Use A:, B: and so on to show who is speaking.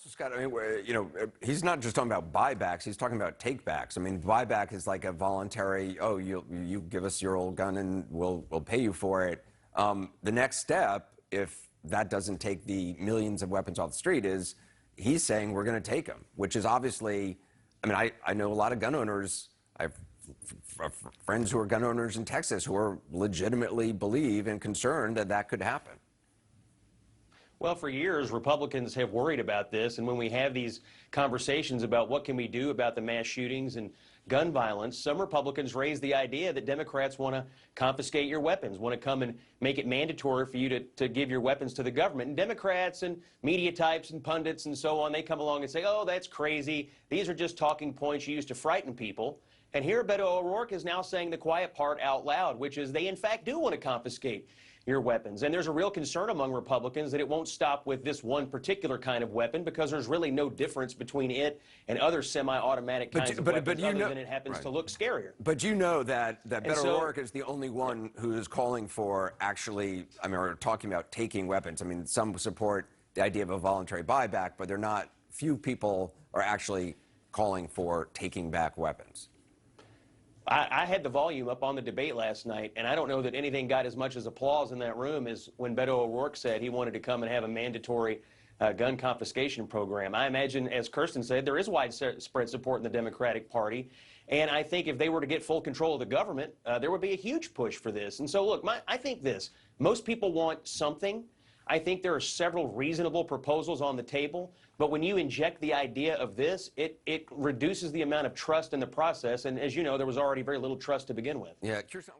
A: Scott, I mean, he's not just talking about buybacks, he's talking about takebacks. I mean, buyback is like a voluntary, oh, you give us your old gun and we'll pay you for it. The next step, if that doesn't take the millions of weapons off the street, is he's saying we're going to take them, which is obviously, I mean, I know a lot of gun owners. I have friends who are gun owners in Texas who are legitimately believe and concerned that that could happen.
B: Well, for years, Republicans have worried about this, and when we have these conversations about what can we do about the mass shootings and gun violence, some Republicans raise the idea that Democrats want to confiscate your weapons, want to come and make it mandatory for you to give your weapons to the government. And Democrats and media types and pundits and so on, they come along and say, oh, that's crazy. These are just talking points used to frighten people. And here, Beto O'Rourke is now saying the quiet part out loud, which is they, in fact, do want to confiscate your weapons. And there's a real concern among Republicans that it won't stop with this one particular kind of weapon, because there's really no difference between it and other semi-automatic kinds of weapons, other than it happens to look scarier.
A: But you know that Beto O'Rourke is the only one who is calling for actually, I mean, or talking about taking weapons. I mean, some support the idea of a voluntary buyback, but they're not, few people are actually calling for taking back weapons.
B: I had the volume up on the debate last night, and I don't know that anything got as much as applause in that room as when Beto O'Rourke said he wanted to come and have a mandatory gun confiscation program. I imagine, as Kirsten said, there is widespread support in the Democratic Party, and I think if they were to get full control of the government, there would be a huge push for this. And so, look, I think this. Most people want something. I think there are several reasonable proposals on the table, but when you inject the idea of this, it reduces the amount of trust in the process, and as you know, there was already very little trust to begin with.
A: Yeah, Kirsten.